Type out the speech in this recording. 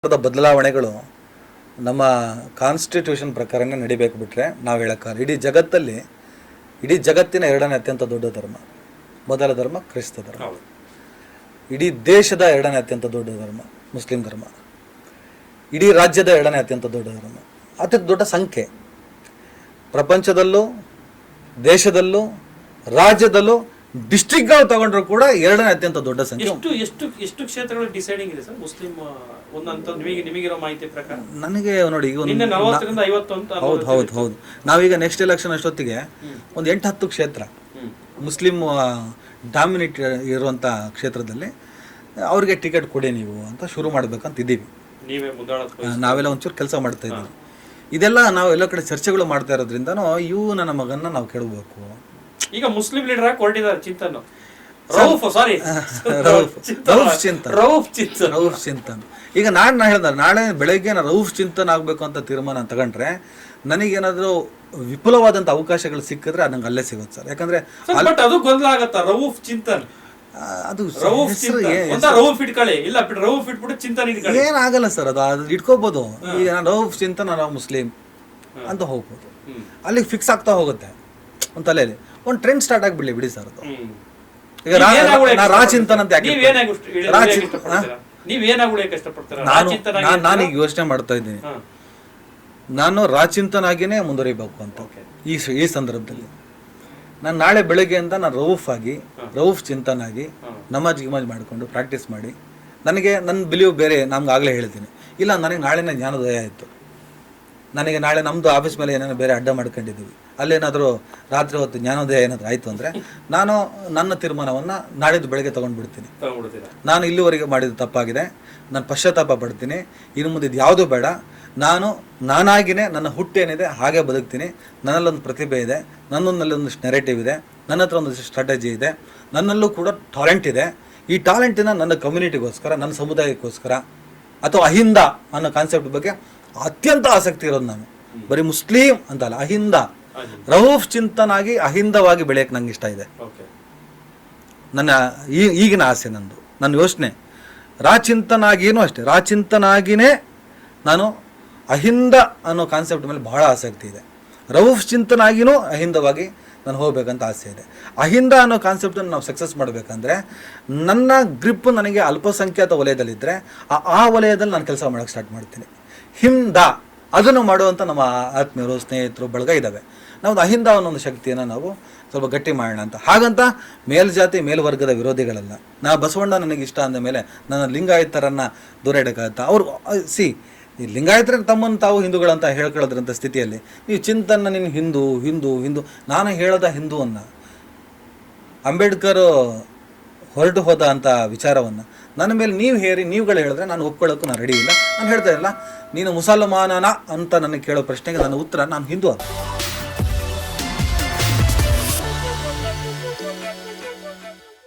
ಬದಲಾವಣೆಗಳು ನಮ್ಮ ಕಾನ್ಸ್ಟಿಟ್ಯೂಷನ್ ಪ್ರಕಾರನೇ ನಡಿಬೇಕು. ಬಿಟ್ಟರೆ ನಾವು ಹೇಳೋಕ್ಕಾಗಲ್ಲ. ಇಡೀ ಜಗತ್ತಿನ ಎರಡನೇ ಅತ್ಯಂತ ದೊಡ್ಡ ಧರ್ಮ, ಮೊದಲ ಧರ್ಮ ಕ್ರೈಸ್ತ ಧರ್ಮ. ಇಡೀ ದೇಶದ ಎರಡನೇ ಅತ್ಯಂತ ದೊಡ್ಡ ಧರ್ಮ ಮುಸ್ಲಿಂ ಧರ್ಮ. ಇಡೀ ರಾಜ್ಯದ ಎರಡನೇ ಅತ್ಯಂತ ದೊಡ್ಡ ಧರ್ಮ, ಅತ್ಯಂತ ದೊಡ್ಡ ಸಂಖ್ಯೆ. ಪ್ರಪಂಚದಲ್ಲೂ ದೇಶದಲ್ಲೂ ರಾಜ್ಯದಲ್ಲೂ ಡಿಸ್ಟ್ರಿಕ್ಟ್ಗಳು ತಗೊಂಡ್ರು ಕೂಡ ಎರಡನೇ ಅತ್ಯಂತ ದೊಡ್ಡ ಸಂಖ್ಯೆ. ಎಷ್ಟು ಕ್ಷೇತ್ರಗಳು ಡಿಸೈಡಿಂಗ್ ಇದೆ ಸರ್ ಮುಸ್ಲಿಂ ಒಂದಂತ ನಿಮಗಿರೋ ಮಾಹಿತಿ ಪ್ರಕಾರ? ನನಗೆ ನೋಡಿ, ಈಗ ಹೌದು ನಾವೀಗ ನೆಕ್ಸ್ಟ್ ಎಲೆಕ್ಷನ್ ಅಷ್ಟೊತ್ತಿಗೆ ಒಂದು 8-10 ಕ್ಷೇತ್ರ ಮುಸ್ಲಿಂ ಡಾಮಿನೇಟ್ ಇರುವಂಥ ಕ್ಷೇತ್ರದಲ್ಲಿ ಅವ್ರಿಗೆ ಟಿಕೆಟ್ ಕೊಡಿ ನೀವು ಅಂತ ಶುರು ಮಾಡ್ಬೇಕಂತ ಇದ್ದೀವಿ. ನಾವೆಲ್ಲ ಒಂಚೂರು ಕೆಲಸ ಮಾಡ್ತಾ ಇದ್ದೀವಿ. ಇದೆಲ್ಲ ನಾವು ಎಲ್ಲ ಕಡೆ ಚರ್ಚೆಗಳು ಮಾಡ್ತಾ ಇರೋದ್ರಿಂದನೂ ಇವು ನನ್ನ ಮಗನ್ನ ನಾವು ಕೇಳಬೇಕು. ಈಗ ಮುಸ್ಲಿಂ ಲೀಡರ್ ಆಗಿ ಹೊರಟಿದ್ದಾರೆ ಚಿಂತನ್, ರೌಫ್ ಚಿಂತನ್. ಈಗ ನಾನು ಹೇಳಿದ ನಾಳೆ ಬೆಳಗ್ಗೆ ರೌಫ್ ಚಿಂತನ್ ಆಗಬೇಕು ಅಂತ ತೀರ್ಮಾನ ತಗೊಂಡ್ರೆ ನನಗೇನಾದರೂ ವಿಪುಲವಾದಂಥ ಅವಕಾಶಗಳು ಸಿಕ್ಕಿದ್ರೆ ನಂಗೆ ಅಲ್ಲೇ ಸಿಗುತ್ತೆ ಸರ್. ಯಾಕಂದ್ರೆ ಅದು ಗೊಂದಲ ಆಗತ್ತ. ರೌಫ್ ಚಿಂತನ್ ಅದು ಏನಾಗಲ್ಲ ಸರ್. ಅದು ಇಟ್ಕೋಬಹುದು. ಈಗ ನಾನು ರೌಫ್ ಚಿಂತನ್ ನಾವು ಮುಸ್ಲಿಂ ಅಂತ ಹೋಗ್ಬೋದು, ಅಲ್ಲಿಗೆ ಫಿಕ್ಸ್ ಆಗ್ತಾ ಹೋಗುತ್ತೆ ಒಂದು ತಲೆಯಲ್ಲಿ. ಒಂದು ಟ್ರೆಂಡ್ ಸ್ಟಾರ್ಟ್ ಆಗಿಬಿಡ್ಲಿ ಬಿಡಿ ಸರ್. ಅದು ಈಗ ರಾಚಿಂತನ್ ಅಂತ ನಾನೀಗ ಯೋಚನೆ ಮಾಡ್ತಾ ಇದ್ದೀನಿ, ನಾನು ರಾಚಿಂತನಾಗಿನೇ ಮುಂದುವರಿಬೇಕು ಅಂತ. ಈ ಸಂದರ್ಭದಲ್ಲಿ ನಾನು ನಾಳೆ ಬೆಳಗ್ಗೆಯಿಂದ ನಾನು ರೌಫ್ ಚಿಂತನ್ ಆಗಿ ನಮಾಜ್ ಮಾಡಿಕೊಂಡು ಪ್ರಾಕ್ಟೀಸ್ ಮಾಡಿ, ನನಗೆ ನನ್ನ ಬಿಲೀವ್ ಬೇರೆ. ನಮ್ಗೆ ಆಗಲೇ ಹೇಳ್ತೀನಿ, ಇಲ್ಲ ನನಗೆ ನಾಳೆನೇ ಜ್ಞಾನೋದಯ ಆಯಿತು, ನನಗೆ ನಾಳೆ ನಮ್ಮದು ಆಫೀಸ್ ಮೇಲೆ ಏನೇನೋ ಬೇರೆ ಅಡ್ಡ ಮಾಡ್ಕೊಂಡಿದ್ದೀವಿ, ಅಲ್ಲೇನಾದರೂ ರಾತ್ರಿ ಹೊತ್ತು ಜ್ಞಾನೋದಯ ಏನಾದರೂ ಆಯಿತು ಅಂದರೆ ನಾನು ನನ್ನ ತೀರ್ಮಾನವನ್ನು ನಾಳಿದ್ದು ಬೆಳಗ್ಗೆ ತೊಗೊಂಡ್ಬಿಡ್ತೀನಿ. ನಾನು ಇಲ್ಲಿವರೆಗೆ ಮಾಡಿದ ತಪ್ಪಾಗಿದೆ, ನಾನು ಪಶ್ಚಾತ್ತಾಪ ಪಡ್ತೀನಿ, ಇನ್ನು ಮುಂದೆ ಇದು ಯಾವುದೂ ಬೇಡ, ನಾನಾಗಿಯೇ ನನ್ನ ಹುಟ್ಟೇನಿದೆ ಹಾಗೆ ಬದುಕ್ತೀನಿ. ನನ್ನಲ್ಲೊಂದು ಪ್ರತಿಭೆ ಇದೆ, ನನ್ನೊಂದಲ್ಲೊಂದಿಷ್ಟು ನೆರೆಟಿವ್ ಇದೆ, ನನ್ನ ಹತ್ರ ಒಂದಿಷ್ಟು ಸ್ಟ್ರಾಟಜಿ ಇದೆ, ನನ್ನಲ್ಲೂ ಕೂಡ ಟಾಲೆಂಟ್ ಇದೆ. ಈ ಟಾಲೆಂಟಿನ ನನ್ನ ಕಮ್ಯುನಿಟಿಗೋಸ್ಕರ, ನನ್ನ ಸಮುದಾಯಕ್ಕೋಸ್ಕರ, ಅಥವಾ ಅಹಿಂದ ಅನ್ನೋ ಕಾನ್ಸೆಪ್ಟ್ ಬಗ್ಗೆ ಅತ್ಯಂತ ಆಸಕ್ತಿ ಇರೋದು ನಾನು. ಬರೀ ಮುಸ್ಲಿಂ ಅಂತಲ್ಲ, ಅಹಿಂದ, ರೌಫ್ ಚಿಂತನಾಗಿ ಅಹಿಂದವಾಗಿ ಬೆಳೆಯಕ್ಕೆ ನಂಗೆ ಇಷ್ಟ ಇದೆ. ನನ್ನ ಈಗಿನ ಆಸೆ, ನನ್ನ ಯೋಚನೆ. ರಾಚಿಂತನಾಗಿಯೂ ಅಷ್ಟೇ, ರಾಚಿಂತನಾಗಿಯೇ ನಾನು ಅಹಿಂದ ಅನ್ನೋ ಕಾನ್ಸೆಪ್ಟ್ ಮೇಲೆ ಬಹಳ ಆಸಕ್ತಿ ಇದೆ. ರೌಫ್ ಚಿಂತನಾಗಿಯೂ ಅಹಿಂದವಾಗಿ ನಾನು ಹೋಗ್ಬೇಕಂತ ಆಸೆ ಇದೆ. ಅಹಿಂದ ಅನ್ನೋ ಕಾನ್ಸೆಪ್ಟನ್ನು ನಾವು ಸಕ್ಸಸ್ ಮಾಡಬೇಕಂದ್ರೆ ನನ್ನ ಗ್ರಿಪ್ ನನಗೆ ಅಲ್ಪಸಂಖ್ಯಾತ ವಲಯದಲ್ಲಿದ್ದರೆ ಆ ವಲಯದಲ್ಲಿ ನಾನು ಕೆಲಸ ಮಾಡೋಕ್ಕೆ ಸ್ಟಾರ್ಟ್ ಮಾಡ್ತೀನಿ. ಹಿಂದ ಅದನ್ನು ಮಾಡುವಂಥ ನಮ್ಮ ಆತ್ಮೀಯರು, ಸ್ನೇಹಿತರು, ಬಳಗ ಇದ್ದಾವೆ. ನಾವು ಅಹಿಂದ ಅನ್ನೋ ಶಕ್ತಿಯನ್ನು ನಾವು ಸ್ವಲ್ಪ ಗಟ್ಟಿ ಮಾಡೋಣ ಅಂತ. ಹಾಗಂತ ಮೇಲ್ಜಾತಿ ಮೇಲ್ವರ್ಗದ ವಿರೋಧಿಗಳಲ್ಲ. ಬಸವಣ್ಣ ನನಗೆ ಇಷ್ಟ ಅಂದ ಮೇಲೆ ನನ್ನ ಲಿಂಗಾಯತರನ್ನು ದೂರ ಇಡೋಕ್ಕಾಗತ್ತಾ? ಅವರು ಈ ಲಿಂಗಾಯತರ ತಮ್ಮನ್ನು ತಾವು ಹಿಂದೂಗಳಂತ ಹೇಳ್ಕೊಳ್ಳೋದ್ರಂಥ ಸ್ಥಿತಿಯಲ್ಲಿ ನೀವು ಚಿಂತನ್ನ ನೀನು ಹಿಂದೂ ನಾನು ಹೇಳೋದ ಹಿಂದೂವನ್ನು, ಅಂಬೇಡ್ಕರ್ ಹೊರಟು ಹೋದ ಅಂಥ ವಿಚಾರವನ್ನು ನನ್ನ ಮೇಲೆ ನೀವುಗಳು ಹೇಳಿದ್ರೆ ನಾನು ಒಪ್ಕೊಳ್ಳೋಕ್ಕೂ ನಾನು ರೆಡಿ ಇಲ್ಲ. ನಾನು ಹೇಳ್ತಾ ಇಲ್ಲ, ನೀನು ಮುಸಲ್ಮಾನನ ಅಂತ ನನಗೆ ಕೇಳೋ ಪ್ರಶ್ನೆಗೆ ನನ್ನ ಉತ್ತರ ನಾನು ಹಿಂದೂ ಅಂತ.